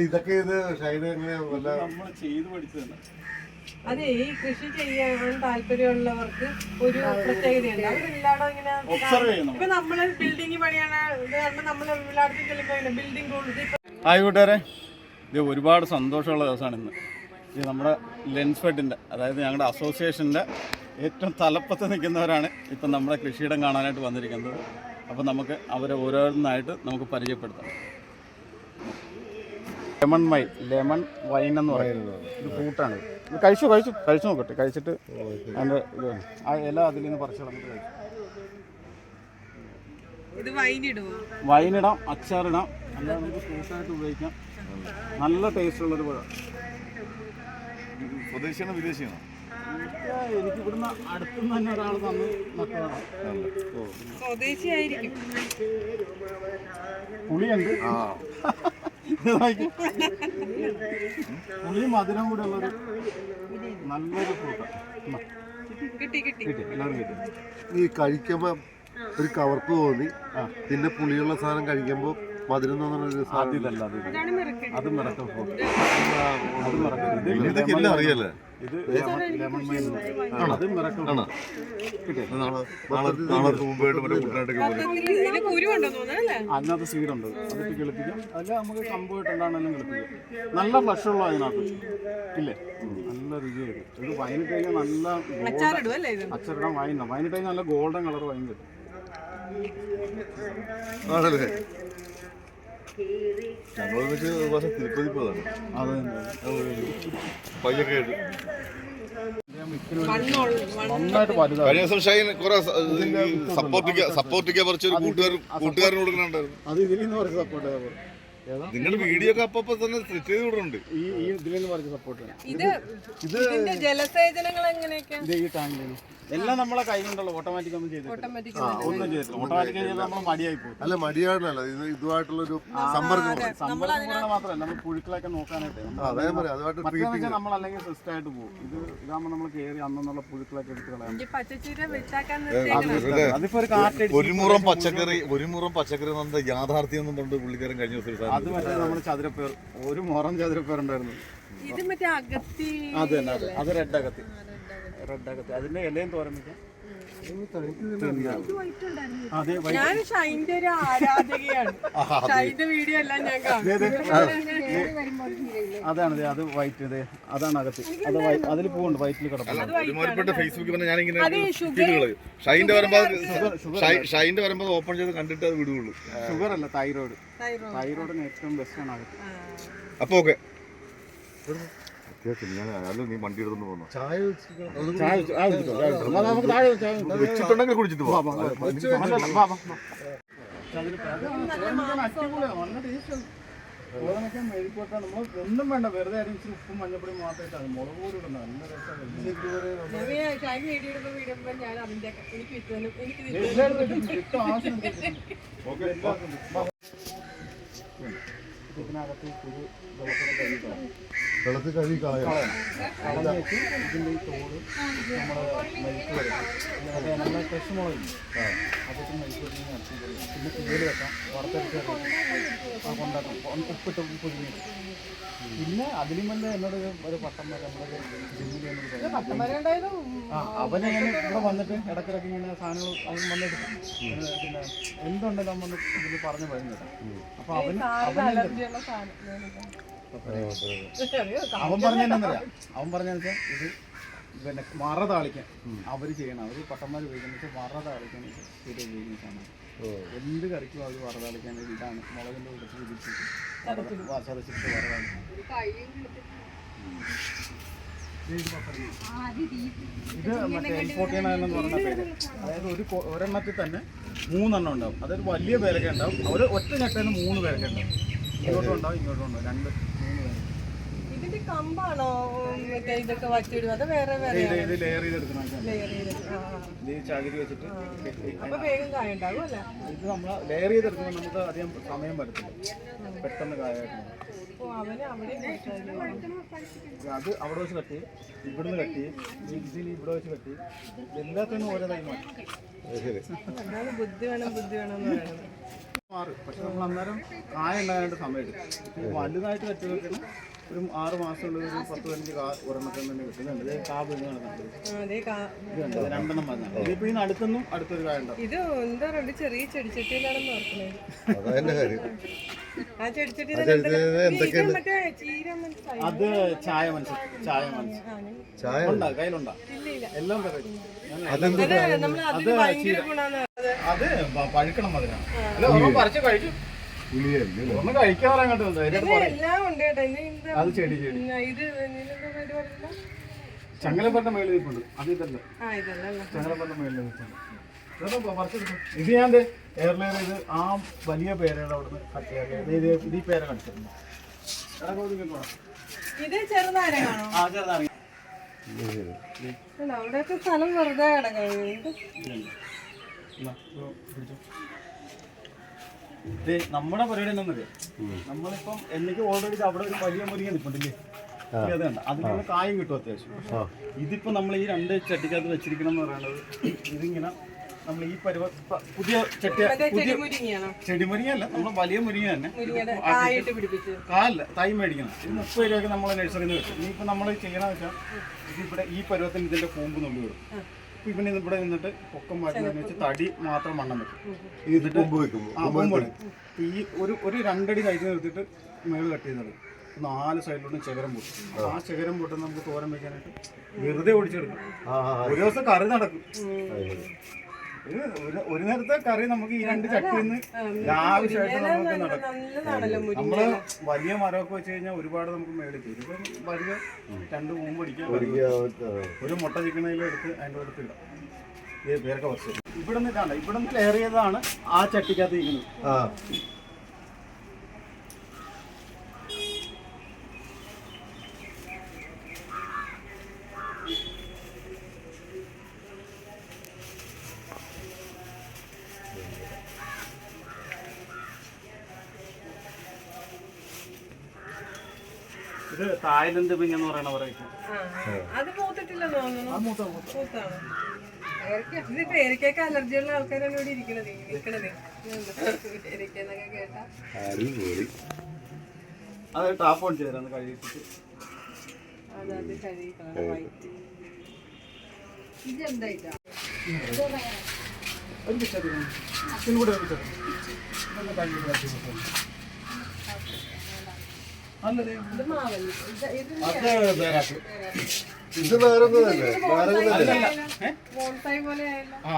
ഇതൊക്കെ ഇത് ഷൈന നമ്മൾ ചെയ്ത് പഠിച്ചതല്ല. അതെ, ഈ കൃഷി ചെയ്യാൻ താല്പര്യമുള്ളവർക്ക് ഒരു പ്രത്യേകതയുണ്ട്. അവരെല്ലാടും ഇങ്ങനെ ഇപ്പൊ നമ്മള് ബിൽഡിംഗ് പണിയാണ് ഇത് കാരണം നമ്മൾ എല്ലായിടത്തും ചെല്ലുമ്പോൾ ബിൽഡിംഗ് റൂൾസ്. ഹായ് കൂട്ടുകാരെ, ഇത് ഒരുപാട് സന്തോഷമുള്ള ദിവസമാണ് ഇന്ന്. ഇത് നമ്മുടെ ലെൻസ് ഫെഡിൻ്റെ, അതായത് ഞങ്ങളുടെ അസോസിയേഷൻ്റെ ഏറ്റവും തലപ്പത്ത് നിൽക്കുന്നവരാണ് ഇപ്പം നമ്മുടെ കൃഷിയിടം കാണാനായിട്ട് വന്നിരിക്കുന്നത്. അപ്പോൾ നമുക്ക് അവരെ ഓരോന്നായിട്ട് നമുക്ക് പരിചയപ്പെടുത്താം. ലെമൺ വൈൻ എന്ന് പറയുന്നത് ഒരു ഫ്രൂട്ടാണ്. ഇത് കഴിച്ചു നോക്കട്ടെ. കഴിച്ചിട്ട് അതിൻ്റെ ഇത് ആ ഇല അതിൽ നിന്ന് പറിച്ച് കളഞ്ഞിട്ട് കഴിച്ചു. വൈനിടാം, അച്ചാറിടാം, അല്ലാതെ നമുക്ക് ഫ്രൂട്ടായിട്ട് ഉപയോഗിക്കാം. നല്ല ടേസ്റ്റുള്ളൊരു പഴം. സ്വദേശിയാണോ വിദേശിയാണോ? എനിക്ക് ഇവിടുന്ന് അടുത്തുനിന്ന് തന്നെ ഒരാൾ തന്ന് നട്ടതാണ്. പുളിയുണ്ട്, പുളി മധുരം കൂടെ ഉള്ളൊരു നല്ലൊരു ഫ്രൂട്ടാണ്. എല്ലാവരും കിട്ടി. ഈ കഴിക്കുമ്പോ ഒരു കവർപ്പ് തോന്നി, പിന്നെ പുളിയുള്ള സാധനം കഴിക്കുമ്പോ മധുരം തോന്നുന്ന സാധ്യതല്ല. അത് മിറക്കൽ ഫ്രൂട്ട്. അത് ഇതൊക്കെ അറിയാലേ. ഇത് ലെമൺ മൈൻ, അത് മിറക്കൽ ഫ്രൂട്ട്. അതിനകത്ത് സീഡുണ്ട്, അതിട്ട് കിളിപ്പിക്കാം. അതിൽ നമുക്ക് കമ്പുമായിട്ടുണ്ടാണെങ്കിലും കിളിപ്പിക്കാം. നല്ല ഫ്ലഷുള്ള അതിനകത്ത് ഇല്ലേ, നല്ല രുചിയായിട്ട്. ഇത് വൈനിട്ട് കഴിഞ്ഞാൽ നല്ല അച്ചറിടാൻ വൈനിട്ട് കഴിഞ്ഞാൽ നല്ല ഗോൾഡൻ കളർ വൈൻ കിട്ടും. തിരുപ്പതി പോയതാണ്. നന്നായിട്ട് കഴിഞ്ഞ ദിവസം ഷൈൻ കുറെ സപ്പോർട്ടിക്കാൻ കുറച്ച് കൂട്ടുകാരൻ കൊടുക്കുന്നുണ്ടായിരുന്നു. അത് ഇതിൽ നിന്ന് കുറച്ച് സപ്പോർട്ട്. നിങ്ങളുടെ വീഡിയോ ഒക്കെ അപ്പൊ തന്നെ സെറ്റ് ചെയ്ത് വിടുന്നുണ്ട്. ഈ ഇതിൽ നിന്ന് കുറച്ച് സപ്പോർട്ട്. ഇത് ജലസേചനങ്ങൾ എങ്ങനെയൊക്കെ? ഈ ടാങ്കിൽ എല്ലാം നമ്മളെ കൈ കൊണ്ടുള്ള ഓട്ടോമാറ്റിക് ഒന്നും ചെയ്തിട്ടില്ല. ഒന്നും ചെയ്തിട്ടില്ല. ഓട്ടോമാറ്റിക് ചെയ്ത് നമ്മൾ മടിയായി പോകും. അല്ല, മടിയാണല്ലോ ഇത്. ഇതുമായിട്ടുള്ളൊരു സമ്പർക്കം മാത്രമല്ല, നമ്മൾ പുഴുക്കളൊക്കെ നോക്കാനായിട്ട് നമ്മൾ അല്ലെങ്കിൽ സിസ്റ്റം ആയിട്ട് പോകും. ഇതാകുമ്പോൾ നമ്മൾ കയറി അന്നുള്ള പുഴുക്കളൊക്കെ എടുത്ത് കളയാം. അതിപ്പോ ഒരു കാറ്റ് ഒരു മുറം പച്ചക്കറി എന്ന യാഥാർത്ഥ്യം എന്നും കൊണ്ട് പുള്ളിക്കാരൻ കഴിഞ്ഞ ദിവസം അത് മറ്റേ നമ്മുടെ ചതുരപ്പേർ, ഒരു മുറം ചതുരപ്പേർ ഉണ്ടായിരുന്നു. അത് റെഡ് അകത്തി. അതിന്റെ ഇലയും തോരൻ വെക്കാം. ഞാൻ ഷൈൻ്റെ ഒരു ആരാധകയാണ്. ഷൈൻ്റെ വീഡിയോ എല്ലാം ഞാൻ കാണും. അതാണ് അത് വൈറ്റ്. അതാണ് അകത്ത്. അത് അതിൽ പൂവുണ്ട്, വൈറ്റിൽ കിടക്കും. ഫേസ്ബുക്കിൽ ഷൈൻ്റെ വരുമ്പോ ഓപ്പൺ ചെയ്ത് കണ്ടിട്ട് അത് വിടുകയുള്ളൂ. ഷുഗർ അല്ല, തൈറോയിഡിന് ഏറ്റവും ബെസ്റ്റ് ആണ് അകത്ത്. അപ്പൊ ഓക്കെ, നീ വണ്ടി എടുത്തു പോകുന്നു. വെച്ചിട്ടുണ്ടെങ്കിൽ കുടിച്ചിട്ട് പോവാം. ഒന്നും വേണ്ട, വെറുതെ അരിച്ച് ഉപ്പും മഞ്ഞപ്പൊടി മാത്രമായിട്ടാണ്. മുളക് പൊടി ഇടുന്നത് നല്ല രസമാണ്. ഇതിനകത്ത് പുഴു വെള്ളത്തിൽ കഴുകി കളയാം. ഇതിൻ്റെ ഈ തോട് നമ്മൾ മരിച്ചു വരും. നല്ല ഫ്രഷ് മുളക് അതൊക്കെ മരിച്ചു വരുന്ന നടത്തി പിന്നെ തീയിൽ വെക്കാം. വറുത്തരച്ച് കൊണ്ടാക്കാം, ഉപ്പിട്ട് പൊതിഞ്ഞ്. പിന്നെ അതിലും വല്ല എന്നോട് ഒരു പട്ടന്മാർ നമ്മുടെ ജിമ്മിൽ അവനെ ഇവിടെ വന്നിട്ട് ഇടയ്ക്കിടയ്ക്ക് ഇങ്ങനെ സാധനങ്ങൾ അവൻ വന്നിട്ട് പിന്നെ എന്തുണ്ടെങ്കിലും അവൻ വന്ന് ഇതിൽ പറഞ്ഞു വരുന്നത്. അപ്പൊ അവൻ പറഞ്ഞാൽ ഇത് പിന്നെ മറ താളിക്കാൻ അവർ ചെയ്യണം. അവർ പട്ടന്മാർ ഉപയോഗിക്കുന്നത് വെച്ചാൽ മറ താളിക്കാൻ ഇത് ഉപയോഗിക്കുന്ന സാധനം. എന്ത് കറിക്കും അവർ വറ താളിക്കാൻ ഇതാണ് മുളകിൻ്റെ കൂടെ ചതച്ചിട്ട് വറ താളിക്കാൻ. ഇത് മറ്റേ M49 എന്ന് പറയുന്ന പേര്. അതായത് ഒരെണ്ണത്തിൽ തന്നെ 3 ഉണ്ടാവും. അതായത് വലിയ പേരൊക്കെ ഉണ്ടാവും. അവർ ഒറ്റ ഞെട്ടയിൽ 3 പേരൊക്കെ ഉണ്ടാവും. ഇങ്ങോട്ടും ഉണ്ടാവും, ഇങ്ങോട്ടും ഉണ്ടാവും. 2-3 പേര്. ഇതിന്റെ കമ്പാണോ ഇതൊക്കെ വച്ചിടുക? അത് വേറെ ഇത് ലെയർ ചെയ്തെടുക്കണം. ഇത് ചകിരി വെച്ചിട്ട് വേഗം കായ ഉണ്ടാകും അല്ലേ? ഇത് നമ്മൾ ലെയർ ചെയ്തെടുക്കുമ്പോൾ നമുക്ക് അധികം സമയം വരത്തില്ല, പെട്ടെന്ന് കായായിട്ട്. അത് അവിടെ വെച്ച് കട്ട് ചെയ്യും, ഇവിടുന്ന് കട്ട് ചെയ്യും, ഇതിൽ ഇവിടെ വെച്ച് കട്ട് ചെയ്യും. എല്ലാത്തിനും ഓരോ ടൈമാണ്. ബുദ്ധി വേണം എന്ന് പറയുന്നത്. മാറും. പക്ഷെ നമ്മൾ അന്നേരം കായ ഉണ്ടാകാനായിട്ട് സമയമെടുക്കും. ഇപ്പോൾ വലുതായിട്ട് വെച്ച് വെക്കണം ഒരു 6 മാസമുള്ള ഒരു 10-15 ഒരെണ്ണത്തിൽ തന്നെ കിട്ടുന്നുണ്ട്. ഇത് കാ വീണ് നടക്കുന്നത് ഇതുണ്ട്, 2 എണ്ണം വന്നാൽ ഇതിപ്പോൾ ഈ അടുത്തൊന്നും അടുത്തൊരു കായ ഉണ്ടാവും. ഇത് എന്താ പറയുക ചെറിയ ചെടിച്ചട്ടിയിലാണെന്ന് ഓർക്കുന്നത്. ആ ചെടിച്ചട്ടി അത് ചായ ഉണ്ടാ കയ്യിലുണ്ടാ എല്ലാം അത് പഴുക്കണം മതിനാണ്. അല്ല പറിച്ച് കഴിച്ചു ഒന്ന് കഴിക്കാൻ പറയാൻ കേട്ടോ. അത് ചെടി ചങ്ങലപ്പന്റെ മേളിൽ നിൽപ്പുണ്ട്. അത് ഇതല്ല, ചങ്ങലപ്പന്റെ മേളിൽ നിൽപ്പുണ്ട്. ഇത് ഞാൻ എയർലൈൻ ഇത് ആ വലിയ പേരയുടെ അവിടുന്ന് കട്ട് ചെയ്യാൻ ഇത് ഈ പേര കടിച്ചിട്ടുണ്ട്. അവിടെയൊക്കെ സ്ഥലം വെറുതെ കിടക്കുന്നത്. നമ്മുടെ പരിപാടി എന്താണെന്നറിയാം, നമ്മളിപ്പം എനിക്ക് ഓൾറെഡി അവിടെ ഒരു വലിയ മുരിങ്ങ നിൽപ്പുണ്ടല്ലേ, അതുണ്ട്. അതിനുള്ള കായും കിട്ടും അത്യാവശ്യം. ഇതിപ്പോ നമ്മൾ ഈ 2 ചട്ടിക്കകത്ത് വെച്ചിരിക്കണം എന്ന് പറയുന്നത് ഇതിങ്ങനെ നമ്മൾ ഈ പുതിയ ചെടിമുരിങ്ങയല്ല, നമ്മൾ വലിയ മുരിങ്ങ തന്നെ കാലല്ല തൈ മേടിക്കണം. ഇത് 30 രൂപയ്ക്ക് നമ്മൾ നഴ്സറിയിൽ നിന്ന് കിട്ടും. ഇനിയിപ്പോൾ നമ്മൾ ചെയ്യണമെന്ന് വെച്ചാൽ ഇതിവിടെ ഈ പരുവത്തിന് ഇതിന്റെ കൂമ്പ് നമ്മൾ വിടും. ഇവന് ഇവിടെ നിന്നിട്ട് പൊക്കം മാറ്റുന്നതെന്ന് വെച്ചാൽ തടി മാത്രം മണ്ണം വെക്കും. ഇതിട്ട് കൊമ്പ് ഈ ഒരു 2 അടി കഴിച്ച് നിർത്തിയിട്ട് മേള് കട്ട് ചെയ്യുന്നത് 4 സൈഡിലോട്ടും ചകരം പൊട്ടും. ആ ചകരം പൊട്ടും നമുക്ക് തോരൻ വെക്കാനായിട്ട് വെറുതെ ഓടിച്ചെടുക്കും. ഒരു ദിവസം കറി നടക്കും. ഒരു നേരത്തെ കറി നമുക്ക് ഈ 2 ചട്ടിയിൽ നിന്ന് ലാവശ്യമായിട്ട് നമുക്ക് നടക്കും. നമ്മള് വലിയ മരമൊക്കെ വെച്ച് കഴിഞ്ഞാൽ ഒരുപാട് നമുക്ക് മേടിക്കും. ഇതിപ്പം വലിയ 2 കൂമ്പ് അടിക്കാൻ ഒരു മുട്ട ചിക്കണയിലും എടുത്ത് അതിൻ്റെ അടുത്തില്ല. ഇത് പേരൊക്കെ വസ്തു ഇവിടെ നിന്നിട്ടാണ്, ഇവിടെ നിന്ന് ലെയർ ചെയ്തതാണ് ആ ചട്ടിക്കകത്ത് ഇരിക്കുന്നത്. ഇത് തായ്ലൻഡ് പിങ് എന്ന് പറയുന്ന വെറൈറ്റി. അത് മൂത്തിട്ടില്ലെന്ന് തോന്നുന്നു. ഇത് പേരക്കൊക്കെ അലർജിയുള്ള ആൾക്കാരാണ് ഇവിടെ ഇരിക്കണത്. കേട്ടാ അത് ടാപ്പ് ഓൺ ചെയ്തരാന്ന് കഴിച്ചിട്ട് അതത് കഴിക്കണം. വൈറ്റ് ഇതെന്തായിട്ടാ ഒരു പിച്ചത് കൂടെ പിച്ചത് നല്ലത്. ഇത് വേറൊന്നല്ലേ?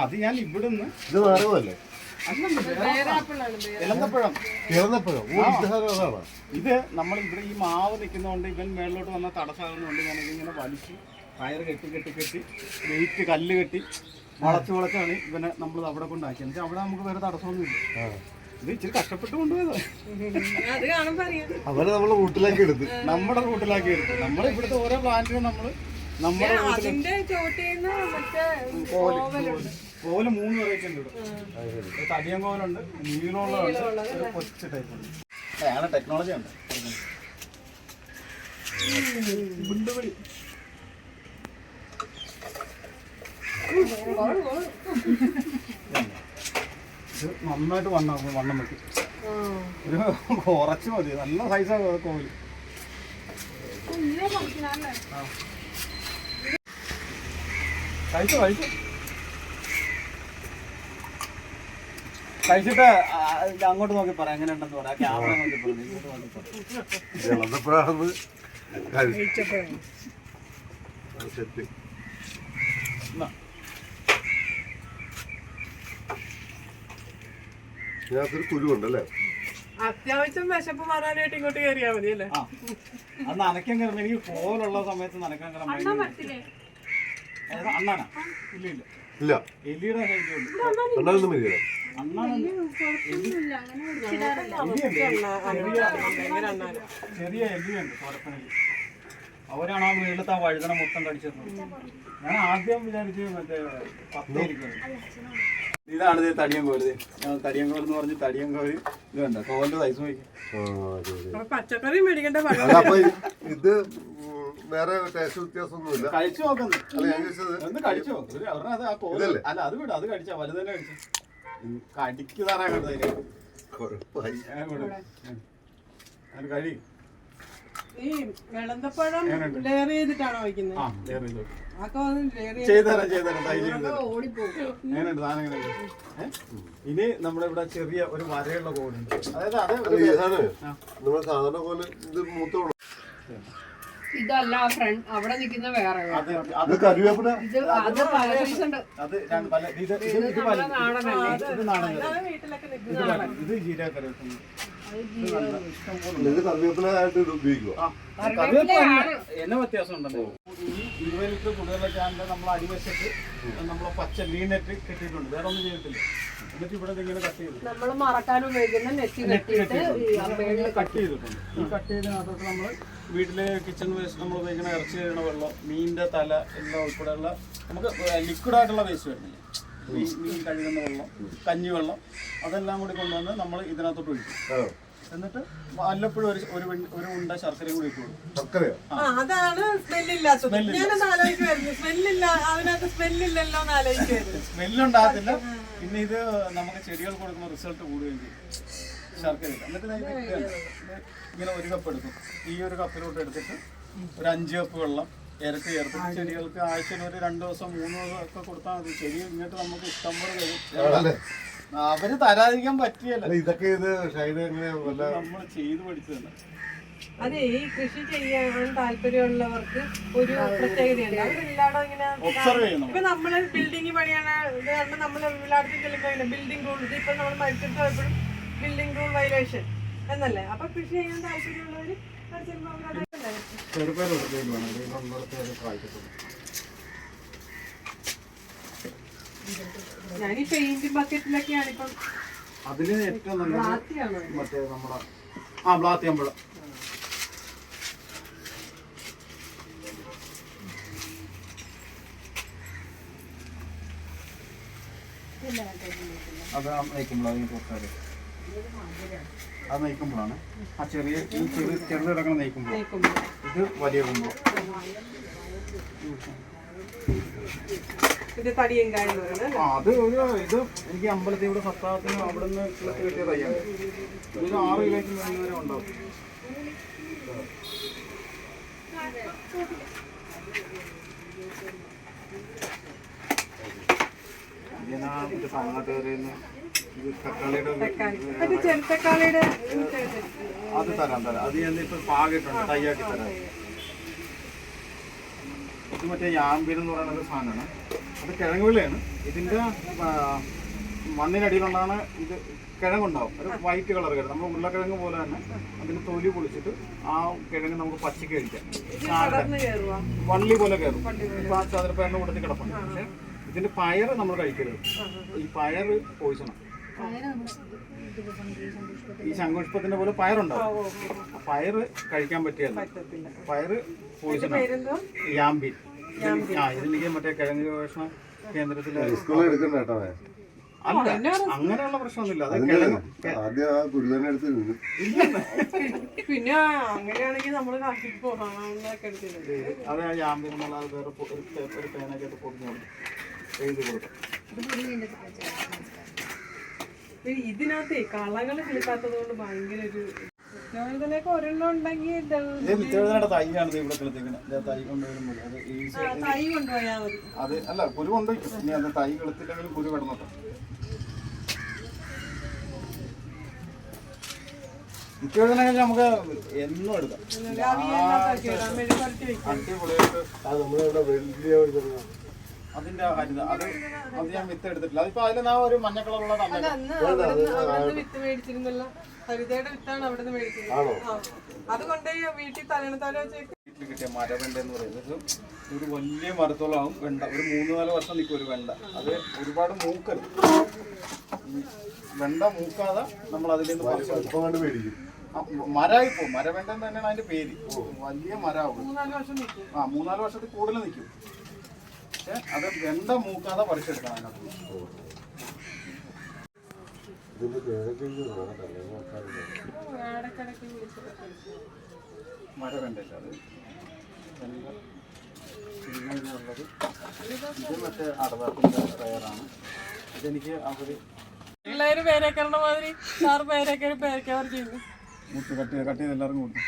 അത് ഞാൻ ഇവിടുന്ന് ഇത് വേറെ ഇളന്തപ്പഴം. ഇത് നമ്മൾ ഇവിടെ ഈ മാവ് നിൽക്കുന്നതുകൊണ്ട് ഇവൻ മേളിലോട്ട് വന്ന തടസ്സമാകുന്നതുകൊണ്ട് ഞാൻ ഇതിങ്ങനെ വലിച്ച് കയറ് കെട്ടി വെയിറ്റ് കല്ല് കെട്ടി വളച്ചാണ് ഇവനെ നമ്മൾ അവിടെ കൊണ്ടാക്കിയത്. എന്നുവെച്ചാൽ അവിടെ നമുക്ക് വേറെ തടസ്സമൊന്നുമില്ല. ഇത് ഇച്ചിരി കഷ്ടപ്പെട്ട് കൊണ്ടുപോയത്. അവരെ നമ്മളെ റൂട്ടിലാക്കി എടുത്ത് നമ്മൾ ഇവിടുത്തെ ഓരോ പ്ലാന്റിനും നമ്മുടെ കോല് 3 വെറൈറ്റി ഉണ്ട് ഇവിടെ. തടിയൻ കോലുണ്ട്, നീളമുള്ളതുണ്ട്, കൊച്ചു ടൈപ്പ് ഉണ്ട്. അയാളെ ടെക്നോളജി ഉണ്ട്. നന്നായിട്ട് വണ്ണം വെക്കും. ഒരു കുറച്ച് മതി, നല്ല സൈസാണ് കോല്. കഴിച്ചിട്ട് അങ്ങോട്ട് നോക്കി പറയാം എങ്ങനെ ഉണ്ടെന്ന് പറയാം. ക്യാമറ നോക്കി കുരുണ്ടല്ലേ. അത്യാവശ്യം വിശപ്പ് മാറാനായിട്ട് ഇങ്ങോട്ട് കയറിയാ മതി അല്ലേ? അത് നനയ്ക്കാൻ കയറുമ്പോ എനിക്ക് പോലുള്ള സമയത്ത് നനക്കാൻ കയറാൻ അണ്ണാനാ ഇല്ല എലിയുടെ അണ്ണാനൊന്നും വരിക. ചെറിയ എലിയുണ്ട് തോരപ്പനയിൽ. അവരാണ് ആ വീട്ടിലത്തെ ആ വഴുതന മൊത്തം കടിച്ചിരുന്നത്. ഞാൻ ആദ്യം വിചാരിച്ച് മറ്റേ പത്തേരിക്കുന്നത്. ഇതാണ് ഇത് തടിയൻകോല്. തടിയൻകോൽ എന്ന് പറഞ്ഞ് തടിയൻകോല് ഇത് കണ്ട കോലിന്റെ സൈസ് നോക്കി. പച്ചക്കറി മേടിക്കണ്ട. ഇത് വേറെ ടേസ്റ്റ് വ്യത്യാസമൊന്നുമില്ല. കഴിച്ചു നോക്കുന്നു. ഒന്ന് കഴിച്ചു നോക്കും. അവരുടെ അത് ആ കോലല്ലേ. അല്ല അത് വിടും. അത് കഴിച്ചാ വലുതന്നെ കഴിച്ചു. കടിക്കുതാറാ കണ്ടത്. കുഴപ്പമായി. അതിന് കഴിയും. ഈ വെളന്തപ്പഴം ലെയർ ചെയ്തിട്ടാണോ വയ്ക്കുന്നത്? ആ ലെയർ ചെയ്തു ലെയർ ചെയ്തരാം എങ്ങനെയുണ്ട് സാധനം എങ്ങനെയുണ്ട്? ഇനി നമ്മുടെ ഇവിടെ ചെറിയ ഒരു വരയുള്ള കോടുണ്ട്. അതായത് ഇതാണ് നമ്മൾ സാധാരണ പോലെ ഇത് മൂത്ത ഇതല്ല ഫ്രണ്ട് അവിടെ നിൽക്കുന്ന വേറെ അത് കറിവേപ്പില. ഇത് അത് പല സൈസ് ഉണ്ട്. അത് ഇത് നാടൻ വീട്ടിലൊക്കെ നിൽക്കുന്ന ഇത് ജീരക കറിവേപ്പില. ഇത് കറിവേപ്പിലായിട്ട് ഉപയോഗിക്കുക. എന്നെ വ്യത്യാസം ഉണ്ടല്ലോ. 20 ലിറ്റർ കുടിവെള്ള ക്യാനിൽ നമ്മൾ അടിവശത്ത് നമ്മൾ പച്ച ലീനെറ്റ് കെട്ടിയിട്ടുണ്ട്. വേറെ ഒന്നും ചെയ്തിട്ടില്ല. എന്നിട്ട് ഇവിടെ ഇങ്ങനെ കട്ട് ചെയ്തു. നമ്മൾ മറക്കാൻ ഉപയോഗിക്കുന്ന നെറ്റ് കെട്ടിയിട്ട് കട്ട് ചെയ്തിട്ടുണ്ട്. ഈ കട്ട് ചെയ്തതിനകത്തോട്ട് നമ്മൾ വീട്ടിലെ കിച്ചൺ വേസ്റ്റ് നമ്മൾ ഉപയോഗിക്കുന്ന ഇറച്ചി കഴിയുന്ന വെള്ളം, മീനിന്റെ തല എല്ലാം ഉൾപ്പെടെയുള്ള നമുക്ക് ലിക്വിഡായിട്ടുള്ള വേസ്റ്റ് വരുന്നില്ല. മീൻ കഴുകുന്ന വെള്ളം, കഞ്ഞിവെള്ളം, അതെല്ലാം കൂടി കൊണ്ടുവന്ന് നമ്മൾ ഇതിനകത്തോട്ട് ഒഴിക്കും. എന്നിട്ട് വല്ലപ്പോഴും ഒരു ഉണ്ട ശർക്കരയും കൂടി ഇട്ടു. അതാണ് സ്മെല്ലില്ലാത്തത്. ഞാനൊന്ന് ആലോചിക്കുമായിരുന്നു, സ്മെല്ലില്ല, അതിനകത്ത് സ്മെല്ലില്ലല്ലോ എന്ന് ആലോചിക്കുമായിരുന്നു. സ്മെല്ലുണ്ടാകത്തില്ല. പിന്നെ ഇത് നമുക്ക് ചെടികൾ കൊടുക്കുന്ന റിസൾട്ട് കൂടുകയും ചെയ്യും. ശർക്കര എന്നിട്ട് ഇങ്ങനെ ഒരു കപ്പ് എടുക്കും. ഈ ഒരു കപ്പിലോട്ട് എടുത്തിട്ട് ഒരു 5 കപ്പ് വെള്ളം ഇരട്ടി ചേർത്തിട്ട് ചെടികൾക്ക് ആഴ്ചയിൽ ഒരു 2 ദിവസം 3 ദിവസം ഒക്കെ കൊടുത്താൽ മതി. ചെടി ഇങ്ങോട്ട് നമുക്ക് ഇഷ്ടം പോലെ വരും. അവര് തരാതിരിക്കാൻ പറ്റിയല്ല. ഇതൊക്കെ നമ്മൾ ചെയ്ത് പഠിച്ചതല്ല. അതെ, ഈ കൃഷി ചെയ്യാൻ താല്പര്യമുള്ളവർക്ക് ഒരു പ്രത്യേകതയുണ്ട്. അവരെല്ലാടും ഇങ്ങനെ ഒബ്സർവ് ചെയ്യണം. ഇപ്പൊ നമ്മള് ബിൽഡിംഗ് പണിയാണ് ഇത് കാരണം നമ്മൾ എല്ലായിടത്തും ചെല്ലുമ്പോൾ ബിൽഡിംഗ് റൂൾ, ഇപ്പൊ നമ്മൾ മരിച്ചിട്ട് പോയപ്പോഴും ബിൽഡിംഗ് റൂൾ വയലേഷൻ എന്നല്ലേ. അപ്പൊ കൃഷി ചെയ്യാൻ താല്പര്യമുള്ളവര് ഞാൻ ഈ പെയിന്റ് ബക്കറ്റിലൊക്കെയാണ് ഇപ്പം. അതിന് ഏറ്റവും നല്ലത് മറ്റേ നമ്മുടെ ബ്ലാത്തിയമ്പഴം. അത് നയിക്കുമ്പോഴാണ് അത് നയിക്കുമ്പോഴാണ് ആ ചെറിയ ചെറുകിടക്കണം നയിക്കുമ്പോൾ. ഇത് വലിയ കുമ്പളം. ഇത് തടിയങ്കായ അത് ഒരു ഇത് എനിക്ക് അമ്പലത്തിൽ ഇവിടെ സപ്താഹത്തിന് അവിടെ നിന്ന് കിളച്ച് കിട്ടിയ തയ്യാണ്. ഒരു 6 കിലോയ്ക്ക് മേലെ വരെ ഉണ്ടാവും. അത് തരാം. അത് ഞാൻ ഇപ്പൊ പാകിട്ടുണ്ട്, തയ്യാക്കി തരാം. ഇത് മറ്റേ യാമ്പീൻ എന്ന് പറയുന്ന സാധനമാണ്. അത് കിഴങ്ങുവിളയാണ്. ഇതിന്റെ മണ്ണിനടിയിലുണ്ടാണ് ഇത് കിഴങ്ങുണ്ടാവും. ഒരു വൈറ്റ് കളർ കിഴങ്ങ്, നമ്മൾ ഉരുളക്കിഴങ്ങ് പോലെ തന്നെ അതിന് തൊലി പൊളിച്ചിട്ട് ആ കിഴങ്ങ് നമുക്ക് പച്ചക്ക് കഴിക്കാം. വള്ളി പോലെ കയറും. ഇപ്പൊ ആ ചതുരപ്പയറിന്റെ കൂട്ടത്തിൽ കിടപ്പുണ്ട്. പക്ഷെ ഇതിന്റെ പയറ് നമ്മൾ കഴിക്കരുത്. ഈ പയറ് പോയിസണം. ഈ ശംഖുഷ്പത്തിന്റെ പോലെ പയറുണ്ടാവും. പയറ് കഴിക്കാൻ പറ്റിയല്ല. പയറ് പോയിസൺ. യാമ്പീൻ. ഇതെനിക്ക് മറ്റേ കിഴങ്ങ് ഗവേഷണ കേന്ദ്രത്തിലെ അല്ല, അങ്ങനെയുള്ള പ്രശ്നമൊന്നുമില്ല. അത് പിന്നെ അങ്ങനെയാണെങ്കിൽ നമ്മള് അത് ആ യാമ്പീൻ എന്നുള്ള വേറെ ഒരു പേനൊക്കെ പൊടിഞ്ഞു എഴുതി കൊടുക്കും. ഇതിനകത്തെ കളകള് കിളിക്കാത്തത് കൊണ്ട് ഭയങ്കര ഒരു ഇതിനൊക്കെ ഒരെണ്ണം ഉണ്ടെങ്കിൽ തൈയാണ് ഇവിടെ കിളത്തിക്കുന്നത്. തൈ കൊണ്ടുവരുമ്പോൾ തൈ കൊണ്ടുപോയാൽ മതി. അത് അല്ല, കുരു കൊണ്ട് ഇനി അത് തൈ കിളത്തില്ലെങ്കിലും കുരു കിടന്നോട്ടെ. നിത്യോജനങ്ങൾ നമുക്ക് എന്നും എടുക്കാം. അടിപൊളിയായിട്ട് അതിന്റെ ഹരിത അത് ഞാൻ വിത്ത് എടുത്തിട്ടില്ല. അതിപ്പോ അതിൽ നാ ഒരു മഞ്ഞ കളറുള്ള വിത്ത് മേടിച്ചിരുന്നല്ലോ. ഹരിതയുടെ വിത്താണ് അവിടെ നിന്ന് മേടിക്കുന്നത്. അതുകൊണ്ട് വീട്ടിൽ തലണത്താല വീട്ടിൽ കിട്ടിയ മരവെണ്ട എന്ന് പറയുന്നത് ഒരു വലിയ മരത്തോളാവും വെണ്ട. ഒരു 3-4 വർഷം നിൽക്കും ഒരു വെണ്ട. അത് ഒരുപാട് മൂക്കരുത്. വെണ്ട മൂക്കാതെ നമ്മൾ അതിൽ നിന്ന് മേടിക്കും. മരമായി പോകും. മരവെണ്ട തന്നെയാണ് അതിന്റെ പേര്. വലിയ മരമാവും. 3-4 വർഷത്തിൽ കൂടുതൽ നിൽക്കും. പക്ഷെ അത് വെണ്ട മൂക്കാതെ പറിച്ചെടുക്കണം. അതിനകത്ത് മരവെണ്ടല്ല, അത് പിന്നുള്ളത് ഇത് മറ്റേ അടവാട്ടിൻ്റെ ടയറാണ്. ഇതെനിക്ക് അവർ പിള്ളേര് പേരേക്കറിന്റെ മാതിരി സാറ് പേരേക്കവർ ചെയ്യുന്നു. മുട്ട് കട്ട് ചെയ്ത് എല്ലാവർക്കും കൊടുത്തു.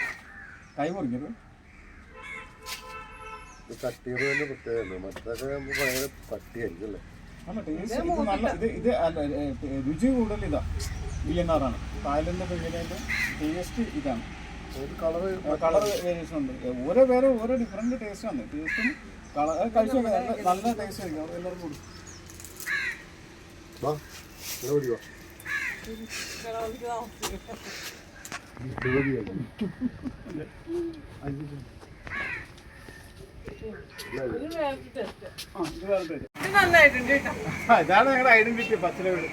കൈ മുറിക്കരുത്. കട്ടിയത് തന്നെ പ്രത്യേകമല്ലേ, മറ്റൊക്കെ ഭയങ്കര കട്ടിയായിരിക്കും അല്ലേ. അല്ല ടേസ്റ്റ് ഇത് നല്ല ഇത് അല്ല രുചി കൂടുതൽ ഇതാ VNR-ആണ്. തായ്ലൻഡ് ബിരിയാണിയുടെ ടേസ്റ്റ് ഇതാണ്. കളർ വേരിയേഷൻ ഉണ്ട്. ഓരോ ഡിഫറെന്റ് ടേസ്റ്റ് ആണ്. ടേസ്റ്റും കളർ കഴിച്ചു നല്ല ടേസ്റ്റ് ആയിരിക്കും. അവിടെ എല്ലാവർക്കും കൊടുക്കും. ഇത് നന്നായിട്ടുണ്ട് കേട്ടോ. ഇതാണ് ഞങ്ങളുടെ ഐഡന്റിറ്റി പച്ചല വീട്.